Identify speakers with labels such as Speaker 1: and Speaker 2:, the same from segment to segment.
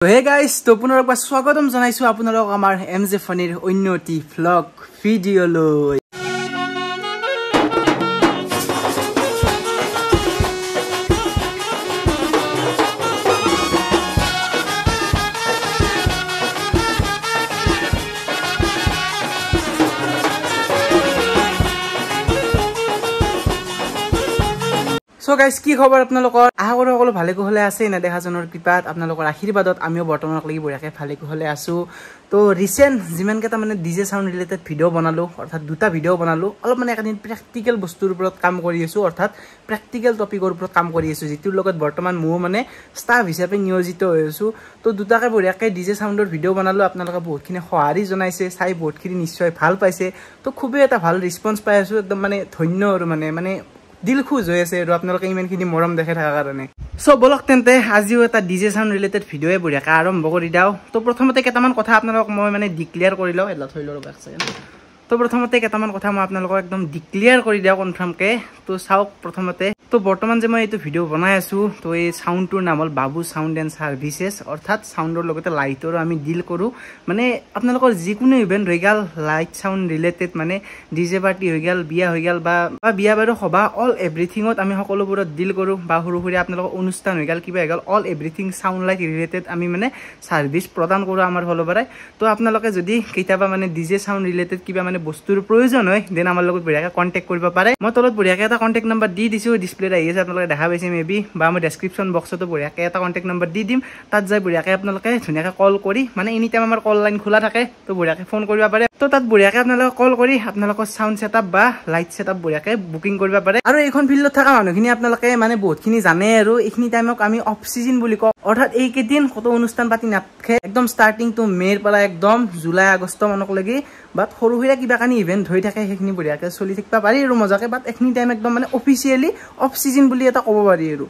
Speaker 1: Hey guys, to পুনৰবাৰ স্বাগতম জনাইছো আপোনালোক আমাৰ এমজে ফানিৰ অন্যটি ভ্লগ ভিডিও লৈ। So guys, কি খবৰ আপোনালোকৰ? আশা কৰো সকলো ভালে কুশলে আছে না দেখাজনৰ কৃপাত আপোনালোকৰ আশীৰ্বাদত আমিও বৰ্তমানক লাগি বঢ়িয়াকে ভালে কুশলে আছো। তো ৰিসেন্ট যিমান কেটা মানে ডিজে সাউন্ড ৰিলেটেড ভিডিও বনালো অৰ্থাৎ দুটা ভিডিও বনালো অলপ মানে একদিন প্ৰ্যাকটিক্যাল বস্তুৰ ওপৰত কাম কৰি আছো অৰ্থাৎ প্ৰ্যাকটিক্যাল টপিকৰ ওপৰত কাম কৰি আছো যিটোৰ লগত বৰ্তমান মই মানে ষ্টাফ হিচাপে নিয়োজিত হৈ আছো। তো দুটাকে বঢ়িয়াকে ডিজে সাউন্ডৰ ভিডিও বনালো আপোনালোকে বহুতখিনি সহাৰি জনাইছে চাই বহুতখিনি নিশ্চয় ভাল পাইছে। তো খুবেই এটা ভাল ৰেসপন্স পাই আছো একদম মানে ধন্য আৰু মানে দিল খুজ হৈ আছে আৰু আপোনালোকে ইমানখিনি মৰম দেখে থাকা কাৰণে। সো বলক তেন্তে আজিও এটা ডিজে সাউন্ড ৰিলেটেড ভিডিওয়ে বঢ়িয়াকে আৰম্ভ কৰি দাও। তো প্ৰথমতে কেইটামান কথা আপোনালোকক মই মানে ডিক্লেয়াৰ কৰি লওঁ এলা থৈ লওঁ এক সেকেন্ড। তো প্ৰথমতে কেইটামান কথা মই আপোনালোকক একদম ডিক্লেয়াৰ কৰি দিওঁ কনফাৰ্মকে। তো চাওক প্ৰথমতে তো বৰ্তমান যে মই এইটো ভিডিও বনাই আছো তো এই সাউন্ডটোৰ নাম হ'ল বাবু সাউন্ড এণ্ড সাৰ্ভিসেছ অৰ্থাৎ সাউন্ডৰ লগতে লাইটৰো আমি ডিল কৰো। মানে আপোনালোকৰ যিকোনো ইভেন্ট হৈ গ'ল লাইট সাউন্ড ৰিলেটেড মানে ডিজে পাৰ্টি হৈ গ'ল বিয়া হৈ গ'ল বা বিয়া বাৰু সভা অল এভৰিথিঙত আমি সকলোবোৰত ডিল কৰো বা সৰু সৰু আপোনালোকৰ অনুষ্ঠান হৈ গ'ল কিবা হৈ গ'ল all everything sound light related আমি মানে সাৰ্ভিস প্ৰদান কৰো আমাৰ ফালৰ পৰাই। তো আপোনালোকে যদি কেতিয়াবা মানে ডিজে সাউন্ড ৰিলেটেড কিবা মানে বস্তুৰ প্ৰয়োজন হয় দেন আমাৰ লগত বঢ়িয়াকে কন্টেক্ট কৰিব পাৰে। মই তলত বঢ়িয়াকে এটা কন্টেক্ট নম্বৰ দি দিছো ডিসপ্লেত আহি আছে আপোনালোকে দেখা পাইছে মেবি বা মই ডেসক্ৰিপচন বক্সতো বঢ়িয়াকে এটা কন্টেক্ট নম্বৰ দি দিম তাত যাই বঢ়িয়াকে আপোনালোকে ধুনীয়াকে কল কৰি মানে এনি টাইম আমাৰ কল লাইন খোলা থাকে তো বঢ়িয়াকে ফোন কৰিব পাৰে। তো তাত বঢ়িয়াকে আপোনালোকে কল কৰি আপোনালোকৰ সাউন্ড সেটআপ বা লাইট সেটআপ বঢ়িয়াকে বুকিং কৰিব পাৰে। আৰু এইখন ফিল্ডত থকা মানুহখিনি আপোনালোকে মানে বহুতখিনি জানে আৰু এইখিনি টাইমক আমি অফ সিজন বুলি কওঁ অৰ্থাৎ এই কেইদিন কত অনুষ্ঠান পাতি নাথাকে একদম ষ্টাৰ্টিং টু মেৰ পৰা একদম জুলাই আগষ্ট মানক লাগি বাট সৰু সুৰা কিবা কানি ইভেন্ট হৈ থাকে সেইখিনি বঢ়িয়াকে চলি থাকিব পাৰি আৰু মজাকে বাট এইখিনি টাইম একদম মানে অফিচিয়েলি অফ সিজন বুলি এটা ক'ব পাৰি আৰু।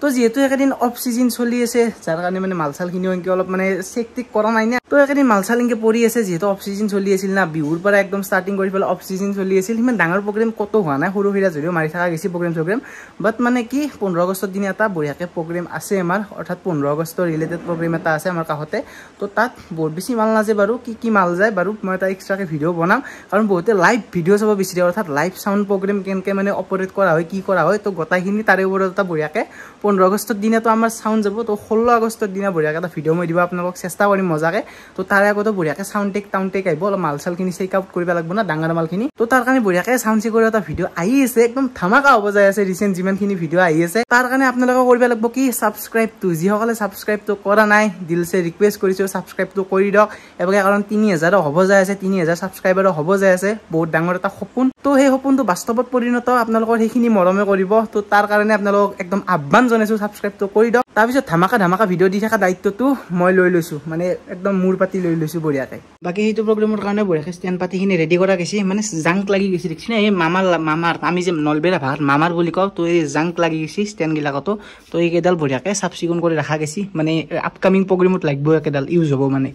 Speaker 1: তো যেহেতু একেদিন অফ সিজন চলি আছে যাৰ কাৰণে মানে মালচালখিনিও এনেকৈ অলপ মানে চেক টেক কৰা নাই না। তো একেদিন মালচাল এনেকৈ পৰি আছে যিহেতু অফ সিজন চলি আছিল না বিহুৰ পৰা একদম ষ্টাৰ্টিং কৰি পেলাই অফ সিজন চলি আছিল সিমান ডাঙৰ প্ৰগ্ৰেম কত হোৱা নাই সৰু সুৰা যদিও মাৰি থকা গৈছে প্ৰগ্ৰেম বাট মানে কি 15 আগষ্টৰ দিনা এটা বঢ়িয়াকে প্ৰগ্ৰেম আছে আমাৰ অৰ্থাৎ 15 আগষ্টৰ ৰিলেটেড প্ৰগ্ৰেম এটা আছে আমাৰ কাষতে। তো তাত বহুত বেছি মাল নাযায় বাৰু কি মাল যায় বাৰু মই এটা এক্সট্ৰাকে ভিডিঅ' বনাম কাৰণ বহুতে লাইভ ভিডিঅ' চাব বিচাৰে অৰ্থাৎ লাইভ সাউন্ড প্ৰগ্ৰেম কেনেকৈ মানে অপাৰেট কৰা হয় কি কৰা হয় তো গোটাইখিনি তাৰে ওপৰত এটা বঢ়িয়াকে 15 আগষ্টৰ দিনা তো আমাৰ সাউন্ড যাব। তো 16 আগষ্টৰ দিনা বঢ়িয়াকে এটা ভিডিঅ' মই দিব আপোনালোকক চেষ্টা কৰিম মজাকে। তো তাৰে আগতে বঢ়িয়াকে সাউন্ড টেক টাউন টেক আহিব অলপ মালচালখিনি চেক আউট কৰিব লাগিব না ডাঙৰ মালখিনি। তো তাৰ কাৰণে বঢ়িয়াকে সাউন্ড চেক কৰা এটা ভিডিঅ' আহি আছে একদম ধামাকা হ'ব যায় আছে ৰিসেন্ট যিমানখিনি ভিডিঅ' আহি আছে তাৰ কাৰণে আপোনালোকে কৰিব লাগিব কি সাবস্ক্ৰাইব টু যিসকলে সাবস্ক্ৰাইবটো কৰা নাই দিলছে ৰিকুৱেষ্ট কৰিছো সাবস্ক্ৰাইবটো কৰি দিয়ক এবাৰ কাৰণ 3000 হ'ব যায় আছে 3000 সাবস্ক্ৰাইবাৰ হ'ব যায় আছে বহুত ডাঙৰ এটা সপোন। তো সেই সপোনটো বাস্তৱত পৰিণত আপোনালোকৰ সেইখিনি মৰমে কৰিব। তো তাৰ কাৰণে আপোনালোকক একদম আহ্বান জনাইছো সাবস্ক্ৰাইবটো কৰি দিয়ক। তাৰপিছত ধামাকা ভিডিঅ' দি থকা দায়িত্বটো মই লৈ লৈছো মানে একদম মূৰ পাতি লৈ লৈছো বঢ়িয়াকে। বাকী সেইটো প্ৰগ্ৰেমৰ কাৰণে বঢ়িয়াকে ষ্টেণ্ড পাতিখিনি ৰেডি কৰা গৈছে মানে জাংক লাগি গৈছে দেখিছে না এই মামাৰ আমি যে নলবেৰা ভাষাত মামাৰ বুলি কওঁ তো এই জাংক লাগি গৈছে ষ্টেণ্ডগিলাকতো। তো এইকেইডাল বঢ়িয়াকে চাফ চিকুণ কৰি ৰখা গৈছে মানে আপকামিং প্ৰগ্ৰেমত লাগিব একেডাল ইউজ হ'ব মানে।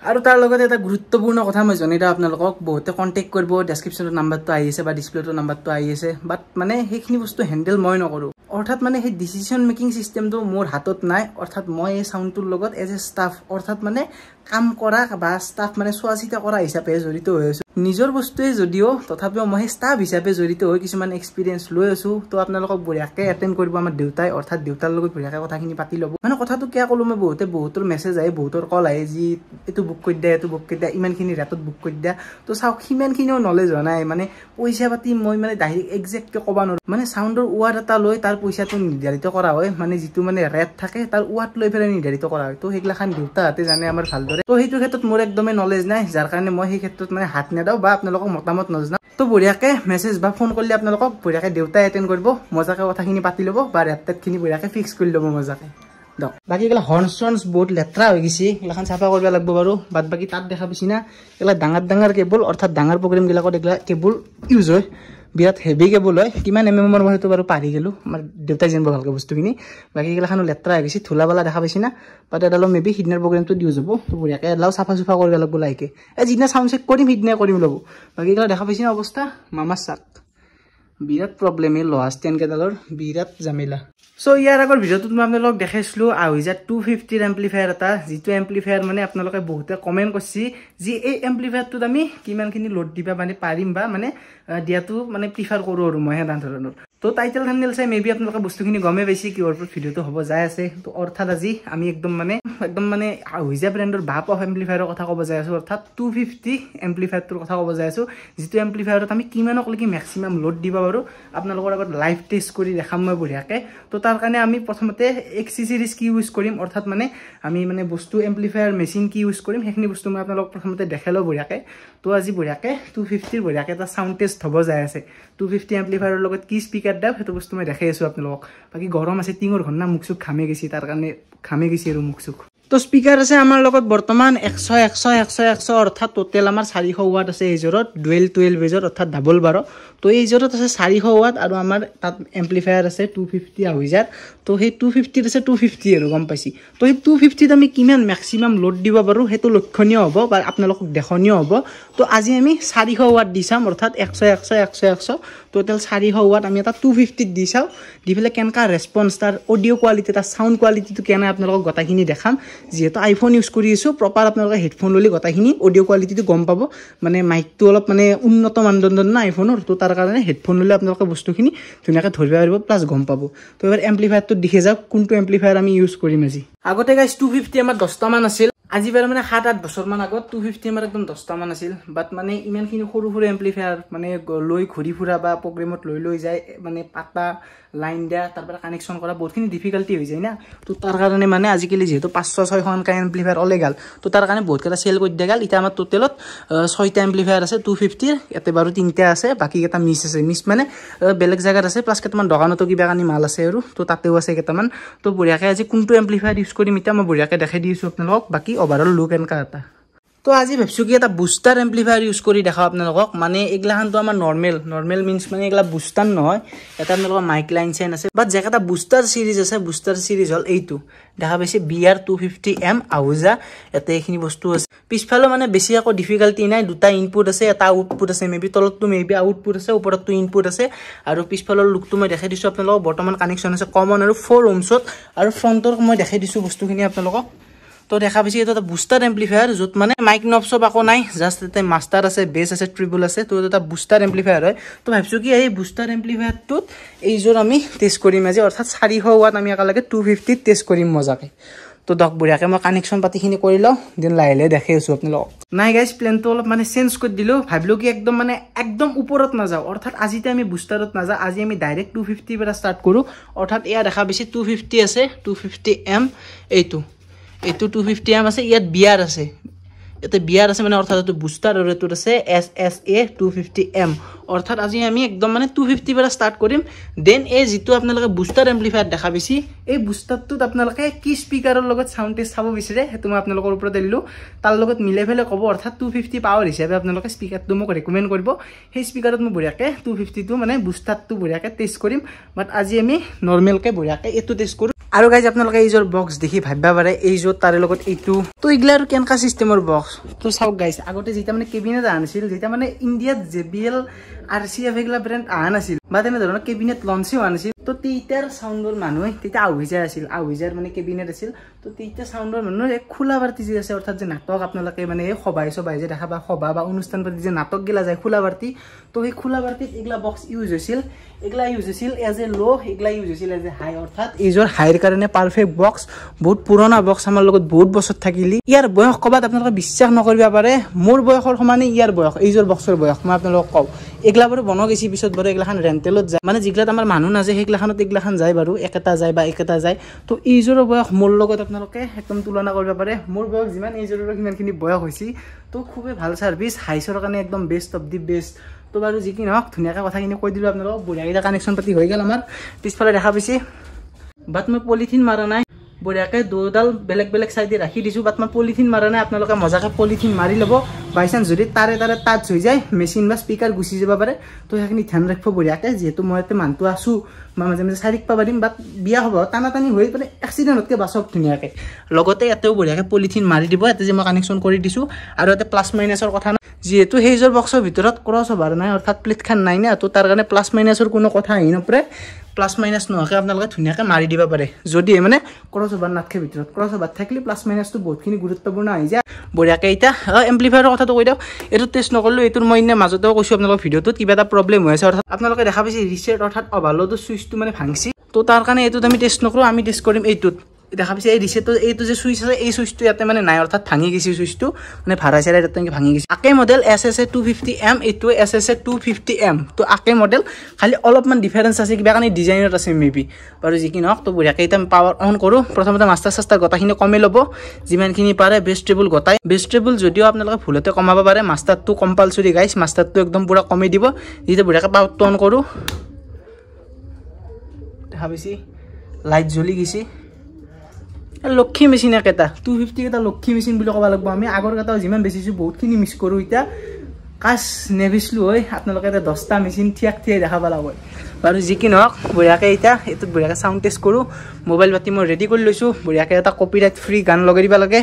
Speaker 1: আৰু তাৰ লগতে এটা গুৰুত্বপূৰ্ণ কথা মই জনাই দিওঁ আপোনালোকক বহুতে কণ্টেক্ট কৰিব ডেছক্ৰিপশ্যনৰ নাম্বাৰটো আহি আছে বা ডিছপ্লেটোৰ নাম্বাৰটো আহি আছে বাট মানে সেইখিনি বস্তু হেণ্ডেল মই নকৰোঁ অৰ্থাৎ মানে সেই ডিচিশ্যন মেকিং চিষ্টেমটো মোৰ হাতত নাই অৰ্থাৎ মই এই সাউণ্ডটোৰ লগত এজ এ ষ্টাফ অৰ্থাৎ মানে কাম কৰা বা ষ্টাফ মানে চোৱা চিতা কৰা হিচাপে জড়িত হৈ আছো নিজৰ বস্তুৱে যদিও তথাপিও মই ষ্টাফ হিচাপে জড়িত হৈ কিছুমান এক্সপিৰিয়েঞ্চ লৈ আছো। তো আপোনালোকক বঢ়িয়াকে এটেণ্ড কৰিব আমাৰ দেউতাই অৰ্থাৎ দেউতাৰ লগত বঢ়িয়াকে কথাখিনি পাতি ল'ব মানে কথাটো কিয় ক'লো মই বহুতৰ মেছেজ আহে বহুতৰ কল আহে যি এইটো বুক কৰি দিয়া এইটো বুক কৰি দিয়া ইমানখিনি ৰেটত বুক কৰি দিয়া। তো চাওক সিমানখিনিও নলেজ হোৱা নাই মানে পইচা পাতি মই মানে ডাইৰেক্ট একজেক্টকে ক'ব নোৱাৰো মানে সাউণ্ডৰ ৱাৰ্ড এটা লৈ তাৰ পইচাটো নিৰ্ধাৰিত কৰা হয় মানে যিটো মানে ৰেট থাকে তাৰ ৱাৰ্ড লৈ পেলাই নিৰ্ধাৰিত কৰা হয়। তো সেইগিলাখান দেউতাহঁতে জানে আমাৰ ভালদৰে। তো সেইটো ক্ষেত্ৰত মোৰ একদমেই নলেজ নাই যাৰ কাৰণে মই সেই ক্ষেত্ৰত মানে হাত নেদাওঁ বা আপোনালোকক মতামত নজনাওঁ। তো বঢ়িয়াকে মেছেজ বা ফোন কৰিলে আপোনালোকক বঢ়িয়াকে দেউতাই এটেণ্ড কৰিব মজাকে কথাখিনি পাতি ল'ব বা ৰেটখিনি বঢ়িয়াকে ফিক্স কৰি ল'ব মজাকে দিয়ক। বাকী এইগিলা হৰ্ণ চৰ্ণছ বহুত লেতেৰা হৈ গৈছে এইগিলাখান চাফা কৰিব লাগিব বাৰু বাদ বাকী তাত দেখা পাইছি না এইগিলা ডাঙৰ কেবল অৰ্থাৎ ডাঙৰ প্ৰগ্ৰেমবিলাকত এইগিলা কেবল ইউজ হয় বিৰাট হেভি কেবল হয় কিমান এমএমৰ মই সেইটো বাৰু পাহৰি গ'লো আমাৰ দেউতাই জানিব ভালকৈ বস্তুখিনি। বাকী এইগিলাখানো লেতেৰা হৈ গৈছে ধূলা বালা দেখা পাইছি না বাট এডালো মেবি সিদিনাৰ প্ৰগ্ৰেমটো ইউজ হ'ব। তো বঢ়িয়াকৈ এডালো চাফা চুফা কৰিব লাগিব লাহেকৈ যিদিনা চাউণ্ড চেক কৰিম সিদিনাই কৰিম ল'ব। বাকী এইগিলা দেখা পাইছি না অৱস্থা মামাৰ চাক বিৰাট প্ৰব্লেম এই লোহা ষ্টেণ্ড কেইডালৰ বিৰাট জামেলা সো ইয়াৰ আগৰ ভিডিঅ'টোত মই আপোনালোকক দেখাইছিলোঁ আহুইজাৰ 250 এম্প্লিফায়াৰ এটা যিটো এম্প্লিফায়াৰ মানে আপোনালোকে বহুতে কমেণ্ট কৰিছে যে এই এম্প্লিফায়াৰটোত আমি কিমানখিনি লোড দিবা মানে পাৰিম বা মানে দিয়াটো মানে প্ৰিফাৰ কৰোঁ আৰু মই হেন ধৰণৰ তো টাইটেল থাম্বনেল চাই মেবি আপোনালোকে বস্তুখিনি গমে পাইছে কিহৰ ওপৰত ভিডিঅ'টো হ'ব যাই আছে তো অৰ্থাৎ আজি আমি একদম মানে আহুইজাৰ ব্ৰেণ্ডৰ বাপ অফ এম্প্লিফায়াৰৰ কথা ক'ব যাই আছোঁ অৰ্থাৎ 250 এম্প্লিফায়াৰটোৰ কথা ক'ব যাই আছোঁ যিটো এম্প্লিফায়াৰত আমি কিমানকলৈকে মেক্সিমাম লোড দিব পাৰোঁ আপোনালোকৰ আগত লাইভ টেষ্ট কৰি দেখাম মই বঢ়িয়াকৈ তো তাৰ কাৰণে আমি প্ৰথমতে XC সিৰিজ কি ইউজ কৰিম অৰ্থাৎ মানে আমি মানে বস্তু এম্প্লিফায়াৰ মেচিন কি ইউজ কৰিম সেইখিনি বস্তু মই আপোনালোকক প্ৰথমতে দেখাই লওঁ বঢ়িয়াকৈ তো আজি বঢ়িয়াকৈ 250 বঢ়িয়াকৈ এটা চাউণ্ড টেষ্ট হ'ব যাই আছে 250 এম্প্লিফায়াৰৰ লগত কি স্পিকাৰ দাম সেইটো বস্তু মই দেখাই আছোঁ আপোনালোকক বাকী গৰম আছে টিঙৰ ঘৰ না মুখ চুখ ঘামে গৈছে তাৰ কাৰণে ঘামে গৈছে আৰু মুখ চুখ তো স্পিকাৰ আছে আমাৰ লগত বৰ্তমান 100 অৰ্থাৎ টোটেল আমাৰ 400 ওৱাট আছে এইজৰত ডুৱেল 12 বেজৰ অৰ্থাৎ ডাবল 12 তো এইজৰত আছে 400 ওৱাট আৰু আমাৰ তাত এম্প্লিফায়াৰ আছে 250 আহুইজাৰ তো সেই 250 আছে 250 আৰু গম পাইছি তো সেই 250 আমি কিমান মেক্সিমাম লোড দিব পাৰোঁ সেইটো লক্ষণীয় হ'ব বা আপোনালোকক দেখনীয় হ'ব তো আজি আমি 400 ওৱাট দি চাম অৰ্থাৎ 100 টোটেল 400 ওৱাট আমি এটা 250 দি চাওঁ দি পেলাই কেনেকুৱা ৰেছপন্স তাৰ অডিঅ' কোৱালিটি তাৰ চাউণ্ড কোৱালিটিটো কেনে আপোনালোকক গোটেইখিনি দেখাম যেহেতু আইফোন ইউজ কৰি আছোঁ প্ৰপাৰ আপোনালোকে হেডফোন ল'লে গোটেইখিনি অডিঅ' কোৱালিটিটো গম পাব মানে মাইকটো অলপ মানে উন্নত মানদণ্ডৰ না আইফোনৰ তো তাৰ কাৰণে হেডফোন ল'লে আপোনালোকে বস্তুখিনি ধুনীয়াকৈ ধৰিব পাৰিব প্লাছ গম পাব তো এবাৰ এম্প্লিফায়াৰটো দেখি যাওক কোনটো এম্প্লিফায়াৰ আমি ইউজ কৰিম আজি আগতে গাইজ 250 আমাৰ 10টামান আছিল আজি বাৰু মানে 7-8 বছৰমান আগত 250 আমাৰ একদম 10টামান আছিল বাট মানে ইমানখিনি সৰু সৰু এম্প্লিফায়াৰ মানে লৈ ঘূৰি ফুৰা বা প্ৰগ্ৰেমত লৈ যায় মানে পাতা লাইন দিয়া তাৰপৰা কানেকশ্যন কৰা বহুতখিনি ডিফিকাল্টি হৈ যায় না তো তাৰ কাৰণে মানে আজিকালি যিহেতু 500-600 এম্প্লিফায়াৰ ওলাই গ'ল তো তাৰ কাৰণে বহুতকেইটা চেল কৰি দিয়া গ'ল এতিয়া আমাৰ টোটেলত 6টা এম্প্লিফায়াৰ আছে 250 ইয়াতে বাৰু 3টা আছে বাকীকেইটা মিছ আছে মিছ মানে বেলেগ জেগাত আছে প্লাছ কেইটামান দোকানতো কিবা কানি মাল আছে আৰু তো তাতেও আছে কেইটামান তো বঢ়িয়াকৈ আজি কোনটো এম্প্লিফায়াৰ ইউজ কৰিম এতিয়া মই বঢ়িয়াকৈ দেখাই দিছোঁ আপোনালোকক বাকী ওভাৰঅল লুক এনেকুৱা এটা তো আজি ভাবিছোঁ কি এটা বুষ্টাৰ এম্প্লিফায়াৰ ইউজ কৰি দেখাওঁ আপোনালোকক মানে এইগিলাখানটো আমাৰ নৰ্মেল মিনছ মানে এইগিলা বুষ্টাৰ নহয় এটা আপোনালোকৰ মাইক লাইন চাইন আছে বাট যেটা বুষ্টাৰ সিৰিজ আছে বুষ্টাৰ সিৰিজ হ'ল এইটো দেখা পাইছে BR250M আহুজা ইয়াতে এইখিনি বস্তু আছে পিছফালে মানে বেছি আকৌ ডিফিকাল্টি নাই দুটা ইনপুট আছে এটা আউটপুট আছে মেবি তলতটো মেবি আউটপুট আছে ওপৰতটো ইনপুট আছে আৰু পিছফালৰ লুকটো মই দেখাই দিছোঁ আপোনালোকক বৰ্তমান কানেকশ্যন আছে কমন আৰু 4 ohmছত আৰু ফ্ৰণ্টৰ মই দেখাই দিছোঁ বস্তুখিনি আপোনালোকক তো দেখা পাইছে এটা বুষ্টাৰ এম্প্লিফায়াৰ য'ত মানে মাইক নবছ আকৌ নাই জাষ্ট এটা মাষ্টাৰ আছে বেছ আছে ট্ৰিবল আছে তো এটা বুষ্টাৰ এম্প্লিফায়াৰ হয় তো ভাবিছোঁ কি এই বুষ্টাৰ এম্প্লিফায়াৰটোত এইযোৰ আমি টেষ্ট কৰিম আজি অৰ্থাৎ 400 ওৱাট আমি একেলগে 250 টেষ্ট কৰিম মজাকৈ তো দক বঢ়িয়াকৈ মই কানেকশ্যন পাতিখিনি কৰি লওঁ দেন লাহে দেখাই আছোঁ আপোনালোকক নাই গাইজ প্লেনটো অলপ মানে চেঞ্জ কৰি দিলোঁ ভাবিলোঁ কি একদম ওপৰত নাযাওঁ অৰ্থাৎ আজিতে আমি বুষ্টাৰত নাযাওঁ আজি আমি ডাইৰেক্ট 250 পৰা ষ্টাৰ্ট কৰোঁ অৰ্থাৎ এয়া দেখা পাইছে 250 আছে 250M এইটো 250M আছে ইয়াত বিয়াৰ আছে ইয়াতে বিয়াৰ আছে মানে অৰ্থাৎ এইটো বুষ্টাৰ আৰু এইটোত আছে SSA 250M অৰ্থাৎ আজি আমি একদম মানে 250 পৰা ষ্টাৰ্ট কৰিম দেন এই যিটো আপোনালোকে বুষ্টাৰ এম্প্লিফায়াৰ দেখা পাইছে এই বুষ্টাৰটোত আপোনালোকে কি স্পিকাৰৰ লগত চাউণ্ড টেষ্ট চাব বিচাৰে সেইটো মই আপোনালোকৰ ওপৰত দিলোঁ তাৰ লগত মিলাই পেলাই ক'ব অৰ্থাৎ 250 পাৱাৰ হিচাপে আপোনালোকে স্পিকাৰটো মোক ৰেকমেণ্ড কৰিব সেই স্পিকাৰত মই বঢ়িয়াকৈ 250টো মানে বুষ্টাৰটো বঢ়িয়াকৈ টেষ্ট কৰিম বাট আজি আমি নৰ্মেলকৈ বঢ়িয়াকৈ এইটো টেষ্ট কৰোঁ আৰু গাইজ আপোনালোকে এইযোৰ বক্স দেখি ভাবিব পাৰে এইযোৰ তাৰে লগত এইটো তো এইগিলা আৰু কেনেকুৱা চিষ্টেমৰ বক্স তো চাওক গাইজ আগতে যেতিয়া মানে কেবিনেট অহা নাছিল যেতিয়া মানে ইণ্ডিয়াত JBL RCF এইগিলা ব্ৰেণ্ড অহা নাছিল বা তেনেধৰণৰ কেবিনেট লঞ্চে হোৱা নাছিল তো তেতিয়াৰ চাউণ্ডৰ মানুহে তেতিয়া আহুইজাৰ মানে কেবিনেট আছিল তো তেতিয়া চাউণ্ডৰ মানুহে খোলা বাৰ্তি যে আছে অৰ্থাৎ যে নাটক আপোনালোকে মানে সভাই যে দেখা বা সভা বা অনুষ্ঠান পাতি যে নাটক গিলা যায় খোলা বাৰ্তি তো সেই খোলা বাৰ্তিত এইগিলা বক্স ইউজ হৈছিল এজ এ ল' এইগিলা ইউজ হৈছিল এজ এ হাই অৰ্থাৎ এইযোৰ হাইৰ কাৰণে পাৰফেক্ট বক্স বহুত পুৰণা বক্স আমাৰ লগত বহুত বছৰ থাকিলি ইয়াৰ বয়স ক'বাত আপোনালোকে বিশ্বাস নকৰিব পাৰে মোৰ বয়সৰ সমানে ইয়াৰ বয়স এইযোৰ বক্সৰ বয়স মই আপোনালোকক কওঁ এইগিলা বাৰু বনোৱা গৈছে পিছত বাৰু এইগিলাখান ৰেণ্টেলত যায় মানে যিগিলাত আমাৰ মানুহ নাযায় সেইগিলাখানত এইগিলাখান যায় বাৰু একেটা যায় তো এইযোৰৰ বয়স মোৰ লগত আপোনালোকে একদম তুলনা কৰিব পাৰে মোৰ বয়স যিমান এইযোৰৰ সিমানখিনি বয়স হৈছে তো খুবেই ভাল ছাৰ্ভিচ হাইছৰ কাৰণে একদম বেষ্ট অফ দি বেষ্ট তো বাৰু যি কি নহওক ধুনীয়াকৈ কথাখিনি কৈ দিলোঁ আপোনালোকক বঢ়িয়াকৈ কানেকশ্যন পাতি হৈ গ'ল আমাৰ পিছফালে দেখা পাইছে বাট মই পলিথিন মাৰা নাই বঢ়িয়াকৈ দুডাল বেলেগ চাইডে ৰাখি দিছোঁ বাট মই পলিথিন মাৰা নাই আপোনালোকে মজাকৈ পলিথিন মাৰি ল'ব বাই চান্স যদি তাৰে টাচ হৈ যায় মেচিন বা স্পিকাৰ গুচি যাব পাৰে তো সেইখিনি ধ্যান ৰাখিব বঢ়িয়াকৈ যিহেতু মই ইয়াতে মানুহটো আছোঁ মই মাজে চাৰিক পাব দিম বাট বিয়া হ'ব টানাটানি হৈ মানে এক্সিডেণ্টতকৈ বাচক ধুনীয়াকৈ লগতে ইয়াতেও বঢ়িয়াকৈ পলিথিন মাৰি দিব ইয়াতে যে মই কানেকশ্যন কৰি দিছোঁ আৰু ইয়াতে প্লাছ মাইনাছৰ কথা নাই যেহেতু সেইজৰ বক্সৰ ভিতৰত ক্ৰছ অভাৰ নাই অৰ্থাৎ প্লেটখন নাই না তো তাৰ কাৰণে প্লাছ মাইনাছৰ কোনো কথা আহি নপৰে প্লাছ মাইনাছ নোহোৱাকৈ আপোনালোকে ধুনীয়াকৈ মাৰি দিব পাৰে যদি মানে ক্ৰছ অভাৰ নাথাকে ভিতৰত ক্ৰছ অভাৰ থাকিলে প্লাছ মাইনাছটো বহুতখিনি গুৰুত্বপূৰ্ণ আহি যায় বঢ়িয়াকৈ এতিয়া এম্প্লিফায়াৰৰ কথাটো কৈ দিওঁ এইটো টেষ্ট নকৰিলোঁ এইটোৰ মই ইনে মাজতেও কৈছোঁ আপোনালোকৰ ভিডিঅ'টোত কিবা এটা প্ৰব্লেম হৈ আছে অৰ্থাৎ আপোনালোকে দেখা পাইছে ৰিচেট অৰ্থাৎ অভাৰলোডৰ চুইচটো মানে ভাঙছি তো তাৰ কাৰণে এইটোত আমি টেষ্ট নকৰোঁ আমি টেষ্ট কৰিম এইটোত দেখা পাইছে এই ৰিচেটৰ এইটো যে চুইচ আছে এই চুইচটো ইয়াতে মানে নাই অৰ্থাৎ ভাঙি গৈছে চুইচটো মানে ভাড়া চাৰাই তাতে ভাঙি গৈছে আকে মডেল SSA 250M এইটো SSA 250M তো আকে মডেল খালি অলপমান ডিফাৰেঞ্চ আছে কিবা কাৰণে ডিজাইনত আছে মেবি বাৰু যি কি নহওক তো বঢ়িয়াকৈ এতিয়া পাৱাৰ অন কৰোঁ প্ৰথমতে মাষ্টাৰ চাষ্টাৰ গোটাখিনি কমাই ল'ব যিমানখিনি পাৰে বেছ ট্ৰেবল গোটাই বেছ ট্ৰেবল যদিও আপোনালোকে ভুলতে কমাব পাৰে মাষ্টাৰটো কম্পালচৰি গাইছ মাষ্টাৰটো একদম পুৰা কমাই দিব যেতিয়া বঢ়িয়াকৈ পাৱাৰটো অন কৰোঁ দেখা পাইছে লাইট জ্বলি গৈছে লক্ষী মেচিন একেটা 250 কেইটা লক্ষী মেচিন বুলি ক'ব লাগিব আমি আগৰ কেইটাও যিমান বেচিছোঁ বহুতখিনি মিছ কৰোঁ এতিয়া কাজ নেবিছিলোঁ হয় আপোনালোকে এতিয়া 10টা মেচিন থিয়াক দেখা পালা হয় বাৰু যি কি নহওক বঢ়িয়াকৈ এতিয়া এইটোত বঢ়িয়াকৈ চাউণ্ড টেষ্ট কৰোঁ মোবাইল পাতি মই ৰেডি কৰি লৈছোঁ বঢ়িয়াকৈ এটা কপিৰাইট ফ্ৰী গান লগাই দিব লাগে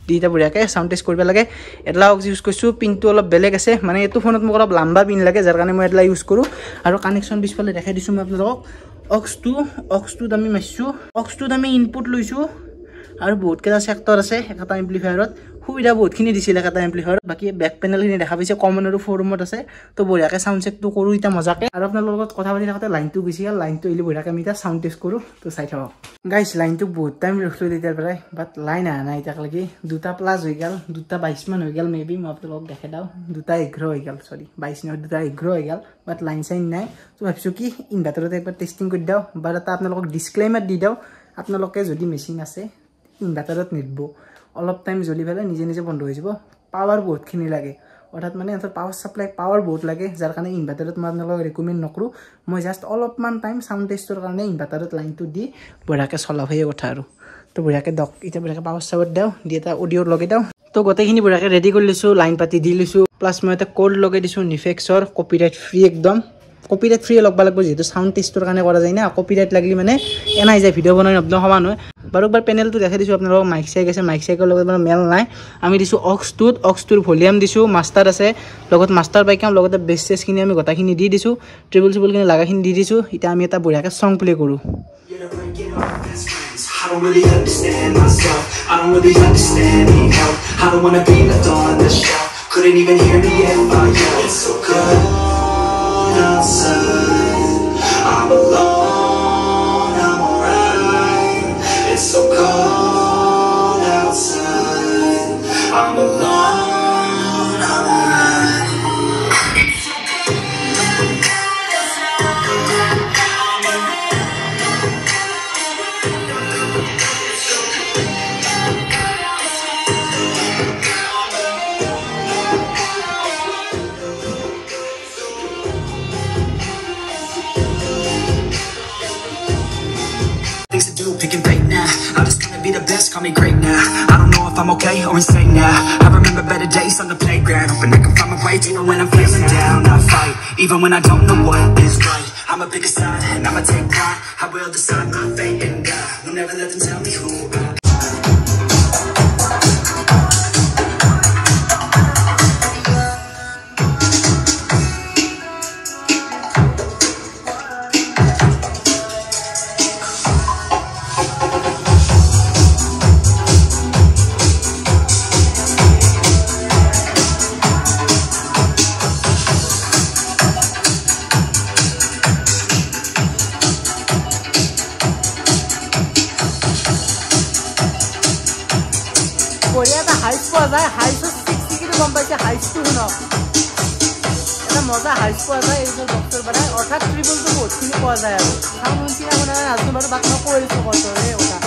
Speaker 1: দি এতিয়া বঢ়িয়াকৈ চাউণ্ড টেষ্ট কৰিব লাগে এডলা অক্স ইউজ কৰিছোঁ পিনটো অলপ বেলেগ আছে মানে এইটো ফোনত মোক অলপ লাম্বা পিন লাগে যাৰ কাৰণে মই এডলা ইউজ কৰোঁ আৰু কানেকশ্যন পিছফালে দেখাই দিছোঁ মই আপোনালোকক অক্সটোত আমি মাৰিছোঁ অক্সটোত আমি ইনপুট লৈছোঁ আৰু বহুতকেইটা চেক্টৰ আছে এটা এম্প্লিফায়াৰত সুবিধা বহুতখিনি দিছিলে এটা এম্প্লিফায়াৰত বাকী বেক পেনেলখিনি দেখা পাইছে কমন আৰু ফ'ৰুমত আছে তো বঢ়িয়াকৈ চাউণ্ড চেকটো কৰোঁ এতিয়া মজাকৈ আৰু আপোনালোকৰ লগত কথা পাতি থাকোঁতে লাইনটো গুচি গ'ল লাইনটো আহিলে বঢ়িয়াকৈ আমি এতিয়া চাউণ্ড টেষ্ট কৰোঁ তো চাই থাকক গাইছ লাইনটো বহুত টাইম ৰখিলোঁ তেতিয়াৰ পৰাই বাট লাইন অহা নাই এতিয়ালৈকে 2টা প্লাছ হৈ গ'ল 2টা 22 মান হৈ গ'ল মেবি মই আপোনালোকক দেখাই দিওঁ 2টা 11 হৈ গ'ল চৰি 22 নহয় 2টা 11 হৈ গ'ল বাট লাইন চাইন নাই তো ভাবিছোঁ কি ইনভাৰ্টাৰতে একবাৰ টেষ্টিং কৰি দিওঁ বাট এটা আপোনালোকক ডিছক্লেইমাৰ দি দিওঁ আপোনালোকে যদি মেচিন আছে ইনভাৰ্টাৰত নিদিব অলপ টাইম জ্বলি পেলাই নিজে নিজে বন্ধ হৈ যাব পাৱাৰ বহুতখিনি লাগে অৰ্থাৎ মানে সিহঁতৰ পাৱাৰ ছাপ্লাই পাৱাৰ বহুত লাগে যাৰ কাৰণে ইনভাৰ্টাৰত মই আপোনালোকক ৰিকমেণ্ড নকৰোঁ মই জাষ্ট অলপমান টাইম চাউণ্ড টেষ্টৰ কাৰণে ইনভাৰ্টাৰত লাইনটো দি বঢ়িয়াকৈ চলাব সেই কথা আৰু তো বঢ়িয়াকৈ দক এতিয়া বঢ়িয়াকৈ পাৱাৰ চাৱত দিওঁ দি এটা অডিঅ'ত লগাই দিওঁ তো গোটেইখিনি বঢ়িয়াকৈ ৰেডি কৰি লৈছোঁ লাইন পাতি দি লৈছোঁ প্লাছ মই এটা ক'ড লগাই দিছোঁ নিফেক্সৰ কপিৰাইট ফ্ৰী একদম কপিৰাইট ফ্ৰী লগবা লাগিব যিহেতু চাউণ্ড টেষ্টৰ কাৰণে কৰা যায় না কপিৰাইট লাগিলে মানে এনাই যায় ভিডিঅ' বনাই নব্দ সমান হয় বাৰু একবাৰ পেনেলটো দেখাই দিছোঁ আপোনালোকক মাইক চাইক আছে মাইক চাইকৰ লগত মানে মেল নাই আমি দিছোঁ অক্সটোৰ ভলিউম দিছোঁ মাষ্টাৰ আছে লগত মাষ্টাৰ বাইকাম লগতে বেছ চেছখিনি আমি গোটাখিনি দি দিছোঁ ট্ৰিবল চিবলখিনি লাগাখিনি দি দিছোঁ এতিয়া আমি এটা বঢ়িয়াকৈ চং প্লে কৰোঁ I don't really understand myself I don't really understand need help I don't wanna be left on the shelf couldn't even hear me if I yelled it's so good outside I'm alone I'm alright it's so cold outside I'm alone I'm alright things to do, picking right now. I'm just gonna be the best, call me great now. I don't know if I'm okay or insane now. I remember better days on the playground, hoping I can find my way even when I'm feeling down. I fight, even when I don't know what is right. I'ma pick a side and I'ma take pride. I will decide my fate and die. Will never let them tell me who I am. বঢ়িয়া এটা হাইচ পোৱা যায় হাইচত 60 কিন্তু গম পাইছে হাইচটো শুনক এটা মজা হাইচ পোৱা যায় এইবোৰ বক্সৰ পৰা অৰ্থাৎ ট্ৰিবলটো বহুতখিনি পোৱা যায় আৰু চাউণ্ড শুনি আপোনাৰ নাজনো বাৰু বাক মই কৈ দিছোঁ কষ্টৰে কথা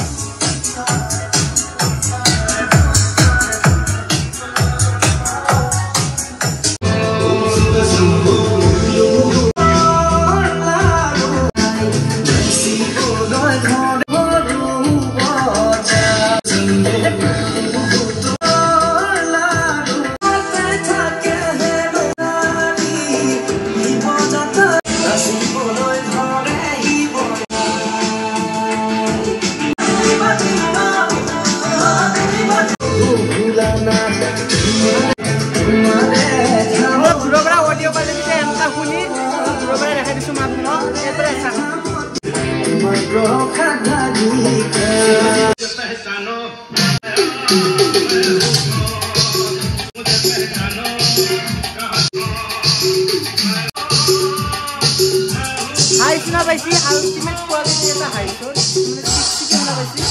Speaker 1: হাই শুনা পাইছি আল্টিমেট কোৱালিটি এটা হাইছৰ মানে 60 শুনা পাইছি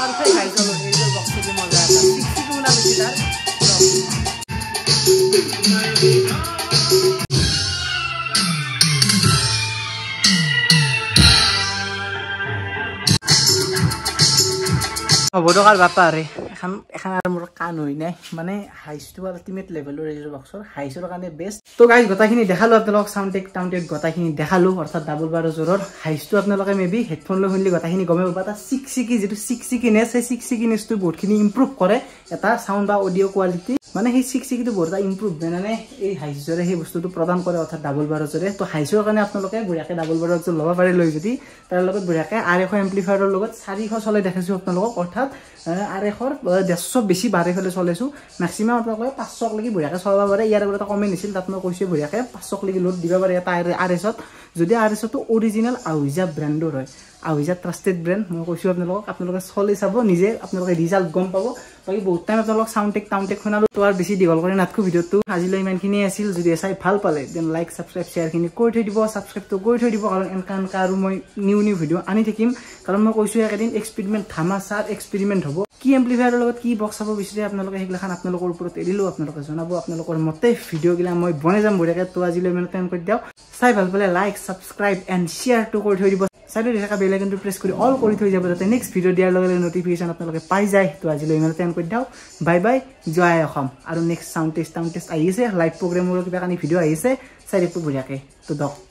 Speaker 1: আৰু সেই হাইছৰ এই বক্সটো মজা আছে 60 শুনা পাইছি তাৰ বড়কাৰ বাপা ৰে এখন আৰু মোৰ কান হৈ নাই মানে হাইছটো আল্টিমেট লেভেলৰ ৰেজৰ বক্সৰ হাইছৰ কাৰণে বেষ্ট তো গাইজ গটাখিনি দেখালো আপোনালোক সাউন্ড টেক গটাখিনি দেখালো অৰ্থাৎ ডাবল বাৰৰ জোৰৰ হাইছটো আপোনালোকে মেবি হেডফোন লৈ শুনিলে গটাখিনি গমে পাবা এটা 660 যেটো 660নেছ সেই 660নেছটো বহুতখিনি ইমপ্ৰুভ কৰে এটা সাউন্ড বা অডিও কোৱালিটি মানে সেই 660টো বহুত ইমপ্ৰুভ মানে এই হাইছৰে সেই বস্তুটো প্ৰদান কৰে অৰ্থাৎ ডাবল বাৰৰ জোৰে তো হাইছৰ কাৰণে আপোনালোকে বঢ়িয়াকে ডাবল বাৰৰ জোৰ ল'ব পাৰে লৈ যদি তাৰ লগত বঢ়িয়াকে R100 এম্প্লিফায়াৰৰ লগত 400 চলাই দেখাইছো আপোনালোকক অৰ্থাৎ R100ৰ 150 বেছি বাৰে ফেলে চলাইছো ম্যাক্সিমাম আপোনালোকে 500 লাগি বঢ়িয়াকে চলাব পাৰে ইয়াৰ আগতে কমে নিছিল তাত মই কৈছো বঢ়িয়াকে 500 লাগি লোড দিব পাৰে এটা R100ত যদি R100টো অৰিজিনাল আউজা ব্ৰ্যান্ডৰ হয় আউজা ট্ৰাস্টেড ব্ৰ্যান্ড মই কৈছো আপোনালোকে চলাই চাব নিজে আপোনালোকে ৰিজাল্ট গম পাব বাকি বহুত টাইম আপোনালোক সাউন্ড টেক শুনালো তো আৰু বেছি দীঘল কৰি নাটকো ভিডিওটো আজিলৈ ইমানখিনি আছিল যদি চাই ভাল পালে দেন লাইক সাবস্ক্ৰাইব শেয়াৰ খিনি কৰি থৈ দিব সাবস্ক্ৰাইবটো কৰি থৈ দিব কাৰণ এনকা আৰু মই নিউ ভিডিও আনি থাকিম কাৰণ মই কৈছো একেদিন এক্সপেৰিমেন্ট ধামাচাৰ এক্সপেৰিমেন্ট হ'ব কি এম্প্লিফায়াৰৰ লগত কি বক্স হ'ব বিচাৰে আপোনালোকে হেগলাখান আপোনালোকৰ ওপৰত এৰিলো আপোনালোকে জনাব আপোনালোকৰ মতে ভিডিও গিলা মই বনাই যাম বঢ়িয়াকে তো আজিলৈ ইমান টাইম কৰি দিও চাই ভাল পালে লাইক সাবস্ক্ৰাইব এণ্ড শেয়াৰ টু কৰি থৈ দিব সাইডে দেখা বেল আইকনটো প্ৰেছ কৰি অল কৰি থৈ যাব যাতে নেক্সট ভিডিও দিয়াৰ লগে লগে নটিফিকেশন আপোনালোকে পাই যায় তো আজিলৈ ইমান টাইম কৰি দিও বাই বাই জয় অসম আৰু নেক্সট সাউন্ড টেষ্ট আহি আছে লাইভ প্ৰগ্ৰামৰ কিবা কানি ভিডিও আহিছে চাই দেখো বঢ়িয়াকে তো দক